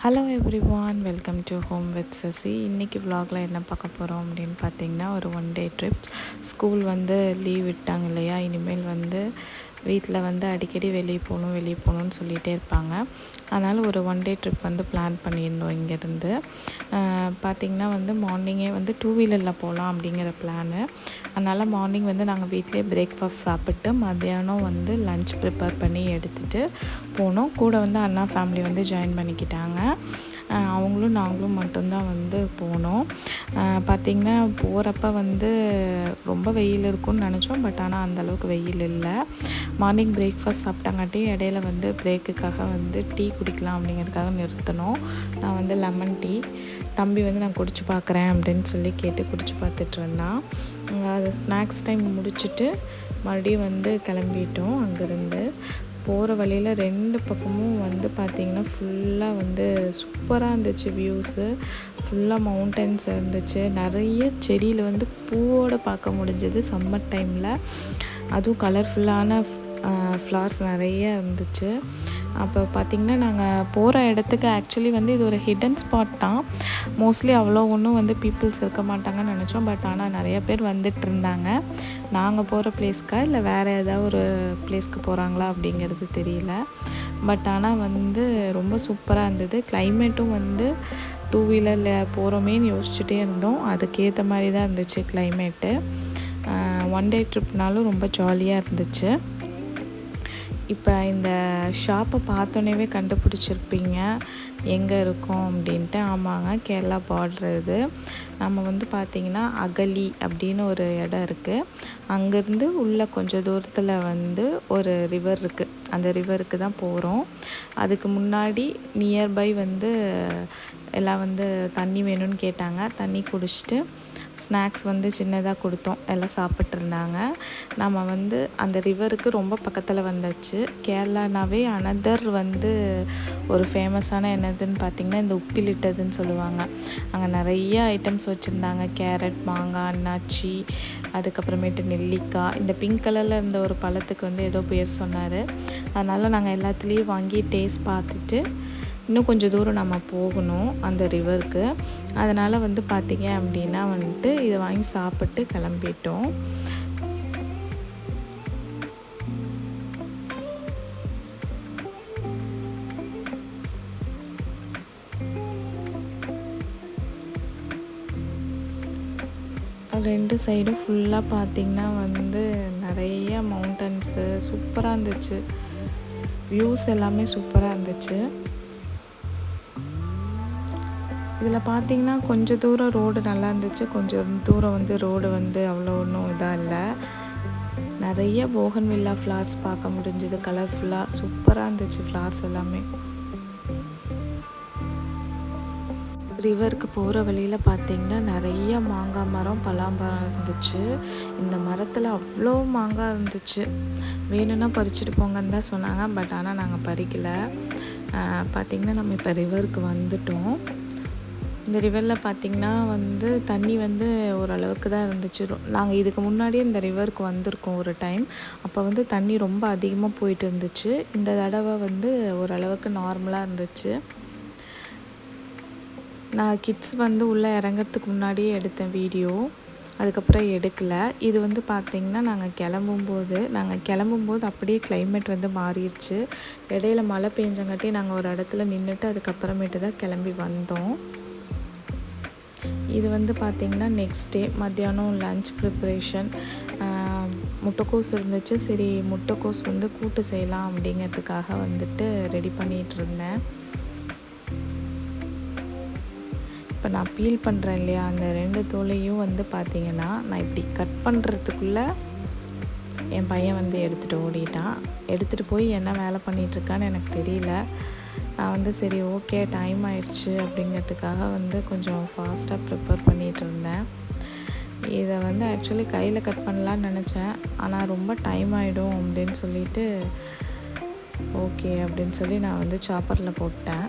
Hello everyone, welcome to home with Sasi. இன்றைக்கி vlogல என்ன பார்க்க போகிறோம் அப்படின்னு பார்த்திங்கன்னா, ஒரு one day trip. School leave விட்டாங்க இல்லையா, இனிமேல் வீட்டில் அடிக்கடி வெளியே போகணும்னு சொல்லிகிட்டே இருப்பாங்க. அதனால் ஒரு ஒன் டே ட்ரிப் பிளான் பண்ணியிருந்தோம். இங்கேருந்து பார்த்திங்கன்னா மார்னிங்கே டூ வீலரில் போகலாம் அப்படிங்கிற பிளானு. அதனால் மார்னிங் நாங்கள் வீட்டிலே பிரேக்ஃபாஸ்ட் சாப்பிட்டு மத்தியானம் லன்ச் ப்ரிப்பேர் பண்ணி எடுத்துகிட்டு போனோம். கூட அண்ணா ஃபேமிலி ஜாயின் பண்ணிக்கிட்டாங்க. அவங்களும் நாங்களும் மட்டும்தான் போனோம். பார்த்திங்கன்னா போகிறப்ப ரொம்ப வெயில் இருக்கும்னு நினச்சோம். பட் ஆனால் அந்தளவுக்கு வெயில் இல்லை. மார்னிங் பிரேக்ஃபாஸ்ட் சாப்பிட்டாங்காட்டி இடையில பிரேக்குக்காக டீ குடிக்கலாம் அப்படிங்கிறதுக்காக நிறுத்தினோம். நான் லெமன் டீ, தம்பி நான் குடிச்சு பார்க்குறேன் அப்படின்னு சொல்லி கேட்டு குடிச்சு பார்த்துட்டு இருந்தான். அது ஸ்நாக்ஸ் டைம் முடிச்சுட்டு மறுபடியும் கிளம்பிட்டோம். அங்கேருந்து போகிற வழியில் ரெண்டு பக்கமும் பார்த்திங்கன்னா ஃபுல்லாக சூப்பராக இருந்துச்சு. வியூஸு ஃபுல்லாக மவுண்டன்ஸ் இருந்துச்சு. நிறைய செடியில் பூவோடு பார்க்க முடிஞ்சது சம்மர் டைமில். அதுவும் கலர்ஃபுல்லான ஃப்ளவர்ஸ் நிறைய இருந்துச்சு. அப்போ பார்த்திங்கன்னா நாங்கள் போகிற இடத்துக்கு ஆக்சுவலி இது ஒரு ஹிடன் ஸ்பாட் தான். மோஸ்ட்லி அவ்வளோ ஒன்றும் பீப்புள்ஸ் இருக்க மாட்டாங்கன்னு நினச்சோம். பட் ஆனால் நிறைய பேர் வந்துட்டு இருந்தாங்க. நாங்கள் போகிற பிளேஸ்க்கா இல்லை வேறு ஏதாவது ஒரு பிளேஸ்க்கு போகிறாங்களா அப்படிங்கிறது தெரியல. பட் ஆனால் ரொம்ப சூப்பராக இருந்தது. கிளைமேட்டும் டூ வீலரில் போகிறோமேன்னு யோசிச்சுட்டே இருந்தோம். அதுக்கேற்ற மாதிரி தான் இருந்துச்சு கிளைமேட்டு. ஒன் டே ட்ரிப்னாலும் ரொம்ப ஜாலியாக இருந்துச்சு. இப்போ இந்த ஷாப்பை பார்த்தோன்னே கண்டுபிடிச்சிருப்பீங்க எங்கே இருக்கோம் அப்படின்ட்டு. ஆமாங்க, கேரளா பார்டர் இது. நம்ம பார்த்திங்கன்னா அகலி அப்படின்னு ஒரு இடம் இருக்குது. அங்கேருந்து உள்ளே கொஞ்சம் தூரத்தில் ஒரு ரிவர் இருக்குது. அந்த ரிவருக்கு தான் போகிறோம். அதுக்கு முன்னாடி நியர்பை எல்லாம் தண்ணி வேணும்னு கேட்டாங்க. தண்ணி குடிச்சிட்டு ஸ்நாக்ஸ் சின்னதாக கொடுத்தோம். எல்லாம் சாப்பிட்ருந்தாங்க. நம்ம அந்த ரிவருக்கு ரொம்ப பக்கத்தில் வந்தாச்சு. கேரளானாவே அனதர் ஒரு ஃபேமஸான என்னதுன்னு பார்த்திங்கன்னா இந்த உப்பிலிட்டதுன்னு சொல்லுவாங்க. அங்கே நிறைய ஐட்டம்ஸ் வச்சுருந்தாங்க. கேரட், மாங்காய், அன்னாச்சி, அதுக்கப்புறமேட்டு நெல்லிக்காய். இந்த பிங்க் கலரில் இருந்த ஒரு பழத்துக்கு ஏதோ பேர் சொன்னார். அதனால் நாங்கள் எல்லாத்துலேயும் வாங்கி டேஸ்ட் பார்த்துட்டு இன்னும் கொஞ்சம் தூரம் நம்ம போகணும் அந்த ரிவருக்கு. அதனால் பார்த்திங்க அப்படின்னா இதை வாங்கி சாப்பிட்டு கிளம்பிட்டோம். ரெண்டு சைடும் ஃபுல்லாக பார்த்திங்கன்னா நிறைய மவுண்டன்ஸு சூப்பராக இருந்துச்சு. வியூஸ் எல்லாமே சூப்பராக இருந்துச்சு. இதில் பார்த்திங்கன்னா கொஞ்சம் தூரம் ரோடு நல்லா இருந்துச்சு. கொஞ்சம் தூரம் ரோடு அவ்வளோ ஒன்றும் இதாக இல்லை. நிறைய போகன்வில்லா ஃப்ளார்ஸ் பார்க்க முடிஞ்சுது. கலர்ஃபுல்லாக சூப்பராக இருந்துச்சு ஃப்ளார்ஸ் எல்லாமே. ரிவருக்கு போகிற வழியில் பார்த்திங்கன்னா நிறைய மாங்காய் மரம், பலாமரம் இருந்துச்சு. இந்த மரத்தில் அவ்வளோ மாங்காய் இருந்துச்சு. வேணும்னா பறிச்சுட்டு போங்கன்னு தான் சொன்னாங்க. பட் ஆனால் நாங்கள் பறிக்கலை. பார்த்திங்கன்னா நம்ம இப்போ ரிவருக்கு வந்துட்டோம். இந்த ரிவரில் பார்த்திங்கன்னா தண்ணி ஓரளவுக்கு தான் இருந்துச்சு. நாங்கள் இதுக்கு முன்னாடியே இந்த ரிவருக்கு வந்திருக்கோம் ஒரு டைம். அப்போ தண்ணி ரொம்ப அதிகமாக போயிட்டு இருந்துச்சு. இந்த தடவை ஓரளவுக்கு நார்மலாக இருந்துச்சு. நான் கிட்ஸ் உள்ளே இறங்கிறதுக்கு முன்னாடியே எடுத்தேன் வீடியோ. அதுக்கப்புறம் எடுக்கலை. இது பார்த்திங்கன்னா நாங்கள் கிளம்பும்போது அப்படியே கிளைமேட் மாறிடுச்சு. இடையில மழை பெஞ்சங்காட்டி நாங்கள் ஒரு இடத்துல நின்றுட்டு அதுக்கப்புறமேட்டு தான் கிளம்பி வந்தோம். இது பார்த்திங்கன்னா நெக்ஸ்ட் டே மத்தியானம் லன்ச் ப்ரிப்ரேஷன். முட்டைக்கோஸ் இருந்துச்சு. சரி, முட்டைக்கோஸ் கூட்டு செய்யலாம் அப்படிங்கிறதுக்காக ரெடி பண்ணிகிட்டு இருந்தேன். இப்போ நான் பீல் பண்ணுறேன் இல்லையா, அந்த ரெண்டு தோலையும் பார்த்திங்கன்னா நான் இப்படி கட் பண்ணுறதுக்குள்ளே என் பையன் எடுத்துகிட்டு ஓடிட்டான். எடுத்துகிட்டு போய் என்ன வேலை பண்ணிகிட்ருக்கான்னு எனக்கு தெரியல. நான் சரி ஓகே டைம் ஆயிடுச்சு அப்படிங்கிறதுக்காக கொஞ்சம் ஃபாஸ்ட்டாக ப்ரிப்பேர் பண்ணிகிட்டு இருந்தேன். இதை ஆக்சுவலி கையில் கட் பண்ணலான்னு நினச்சேன். ஆனால் ரொம்ப டைம் ஆகிடும் அப்படின்னு சொல்லிட்டு ஓகே அப்படின்னு சொல்லி நான் சாப்பரில் போட்டேன்.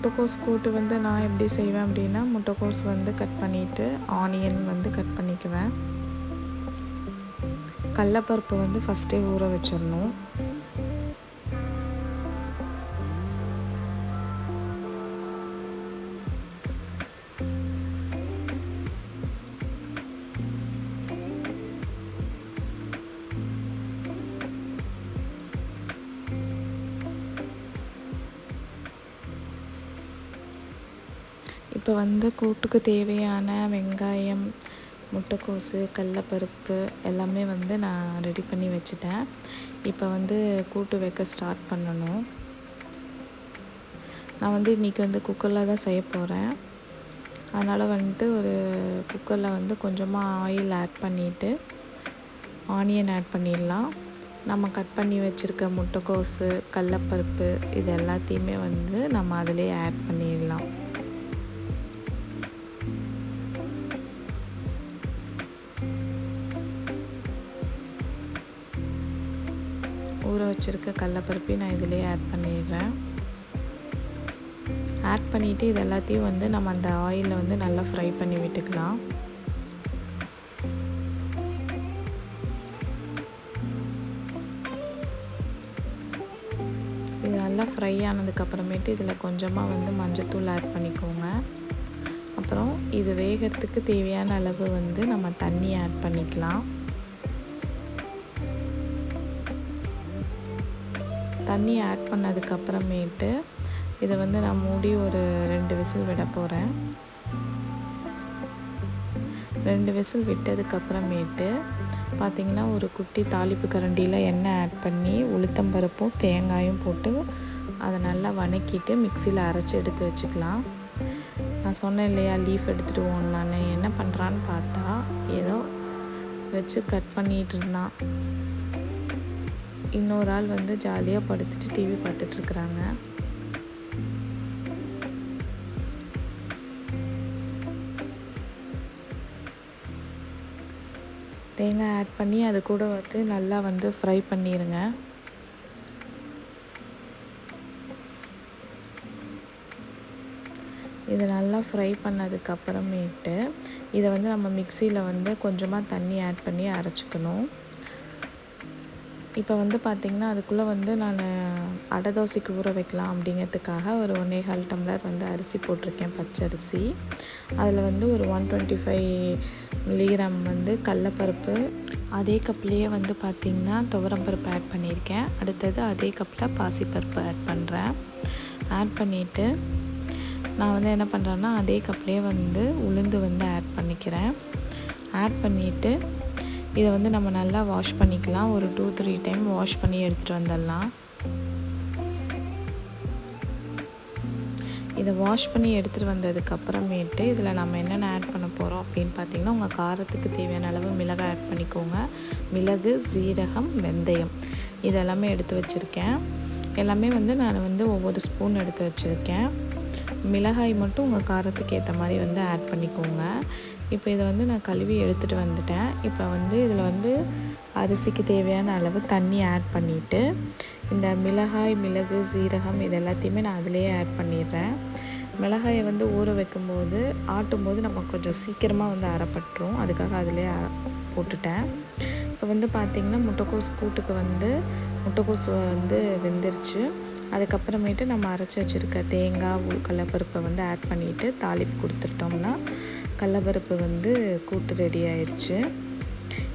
முட்டைக்கோஸ் கூட்டு வந்து நான் எப்படி செய்வேன் அப்படின்னா, முட்டைக்கோஸ் வந்து கட் பண்ணிவிட்டு ஆனியன் வந்து கட் பண்ணிக்குவேன். கடலப்பருப்பு வந்து ஃபஸ்ட்டே ஊற வச்சிடணும். இப்போ வந்து கூட்டுக்கு தேவையான வெங்காயம், முட்டைக்கோஸு, கடலப்பருப்பு எல்லாமே வந்து நான் ரெடி பண்ணி வச்சுட்டேன். இப்போ வந்து கூட்டு வைக்க ஸ்டார்ட் பண்ணணும். நான் வந்து இன்றைக்கி வந்து குக்கரில் தான் செய்ய போகிறேன். அதனால் வந்துட்டு ஒரு குக்கரில் வந்து கொஞ்சமாக ஆயில் ஆட் பண்ணிவிட்டு ஆனியன் ஆட் பண்ணிடலாம். நம்ம கட் பண்ணி வச்சுருக்க முட்டைக்கோஸு, கடலப்பருப்பு இது எல்லாத்தையுமே வந்து நம்ம அதிலே ஆட் பண்ணிடலாம். ஊற வச்சுருக்க கடலப்பருப்பையும் நான் இதிலே ஆட் பண்ணிடுறேன். ஆட் பண்ணிவிட்டு இது எல்லாத்தையும் வந்து நம்ம அந்த ஆயிலில் வந்து நல்லா ஃப்ரை பண்ணி விட்டுக்கலாம். இது நல்லா ஃப்ரை ஆனதுக்கப்புறமேட்டு இதில் கொஞ்சமாக வந்து மஞ்சத்தூள் ஆட் பண்ணிக்கோங்க. அப்புறம் இது வேகிறதுக்கு தேவையான அளவு வந்து நம்ம தண்ணி ஆட் பண்ணிக்கலாம். தண்ணி ஆட் பண்ணதுக்கப்புறமேட்டு இதை வந்து நான் மூடி ஒரு 2 விசில் விட போகிறேன். 2 விசில் விட்டதுக்கப்புறமேட்டு பார்த்திங்கன்னா ஒரு குட்டி தாளிப்பு கரண்டியில் எண்ணெய் ஆட் பண்ணி உளுத்தம்பருப்பும் தேங்காயும் போட்டு அதை நல்லா வதக்கிட்டு மிக்சியில் அரைச்சி எடுத்து வச்சுக்கலாம். நான் சொன்னேன் இல்லையா லீஃப் எடுத்துகிட்டு நான் என்ன பண்ணுறான்னு பார்த்தா ஏதோ வச்சு கட் பண்ணிகிட்டு இருந்தான். இன்னொரு ஆள் வந்து ஜாலியாக படுத்துட்டு டிவி பார்த்துட்ருக்குறாங்க. தேங்காய் ஆட் பண்ணி அது கூட வந்து நல்லா வந்து ஃப்ரை பண்ணிடுங்க. இது நல்லா ஃப்ரை பண்ணதுக்கப்புறமேட்டு இதை வந்து நம்ம மிக்சியில் வந்து கொஞ்சமாக தண்ணி ஆட் பண்ணி அரைச்சிக்கணும். இப்போ வந்து பார்த்திங்கன்னா அதுக்குள்ளே வந்து நான் அடை தோசைக்கு ஊற வைக்கலாம் அப்படிங்கிறதுக்காக ஒரு 1.25 டம்ளர் வந்து அரிசி போட்டிருக்கேன், பச்சரிசி. அதில் வந்து ஒரு 125 மில்லிகிராம் வந்து கடலப்பருப்பு, அதே கப்லேயே வந்து பார்த்திங்கன்னா துவரம்பருப்பு ஆட் பண்ணியிருக்கேன். அடுத்தது அதே கப்பில் பாசிப்பருப்பு ஆட் பண்ணுறேன். ஆட் பண்ணிவிட்டு நான் வந்து என்ன பண்ணுறேன்னா அதே கப்லேயே வந்து உளுந்து வந்து ஆட் பண்ணிக்கிறேன். ஆட் பண்ணிவிட்டு இதை வந்து நம்ம நல்லா வாஷ் பண்ணிக்கலாம். ஒரு 2-3 டைம் வாஷ் பண்ணி எடுத்துகிட்டு வந்துடலாம். இதை வாஷ் பண்ணி எடுத்துகிட்டு வந்ததுக்கப்புறமேட்டு இதில் நம்ம என்னென்ன ஆட் பண்ண போகிறோம் அப்படின்னு பார்த்திங்கன்னா உங்கள் காரத்துக்கு தேவையான அளவு மிளகாய் ஆட் பண்ணிக்கோங்க. மிளகு, சீரகம், வெந்தயம் இதெல்லாமே எடுத்து வச்சுருக்கேன். எல்லாமே வந்து நான் வந்து ஒவ்வொரு ஸ்பூன் எடுத்து வச்சுருக்கேன். மிளகாய் மட்டும் உங்கள் காரத்துக்கு ஏற்ற மாதிரி வந்து ஆட் பண்ணிக்கோங்க. இப்போ இதை வந்து நான் கழுவி எடுத்துகிட்டு வந்துட்டேன். இப்போ வந்து இதில் வந்து அரிசிக்கு தேவையான அளவு தண்ணி ஆட் பண்ணிவிட்டு இந்த மிளகாய், மிளகு, சீரகம் இது எல்லாத்தையுமே நான் அதிலேயே ஆட் பண்ணிடுறேன். மிளகாயை வந்து ஊற வைக்கும்போது ஆட்டும்போது நம்ம கொஞ்சம் சீக்கிரமாக வந்து அரைப்பட்டுரும், அதுக்காக அதிலே போட்டுட்டேன். இப்போ வந்து பார்த்திங்கன்னா முட்டைக்கோஸ் கூட்டுக்கு வந்து முட்டைக்கோஸ் வந்து வெந்துருச்சு. அதுக்கப்புறமேட்டு நம்ம அரைச்சி வச்சுருக்க தேங்காய், கடலப்பருப்பை வந்து ஆட் பண்ணிவிட்டு தாளிப்பு கொடுத்துட்டோம்னா கடலப்பருப்பு வந்து கூட்டு ரெடி ஆயிடுச்சு.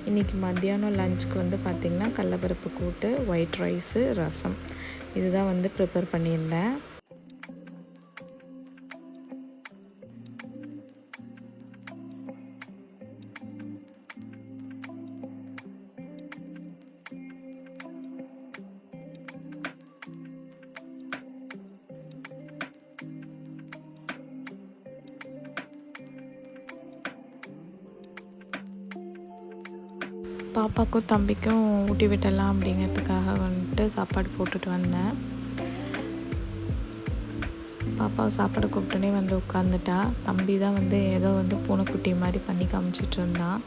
இன்றைக்கி மத்தியானம் லஞ்சுக்கு வந்து பார்த்திங்கன்னா கடலப்பருப்பு கூட்டு, ஒயிட் ரைஸு, ரசம் இதுதான் வந்து ப்ரிப்பேர் பண்ணியிருந்தேன். பாப்பாக்கும் தம்பிக்கும் ஊட்டி விட்டலாம் அப்படிங்கிறதுக்காக வந்துட்டு சாப்பாடு போட்டுட்டு வந்தேன். பாப்பாவை சாப்பாடு கூப்பிட்டோன்னே வந்து உட்காந்துட்டா. தம்பி தான் வந்து ஏதோ வந்து பூனைக்குட்டி மாதிரி பண்ணி காமிச்சிட்டு இருந்தான்.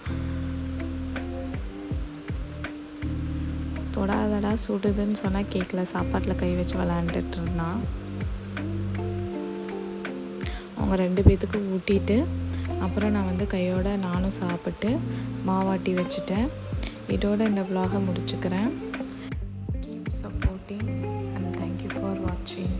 தொடாதடா சுடுதுன்னு சொன்னால் கேட்கல, சாப்பாட்டில் கை வச்சு விளாண்டுட்டு இருந்தான். அவங்க 2 பேர்த்துக்கு ஊட்டிட்டு அப்புறம் நான் வந்து கையோடு நானும் சாப்பிட்டு மாவாட்டி வச்சுட்டேன். இதோட இந்த vlog முடிச்சுக்கிறேன். Keep supporting and thank you for watching.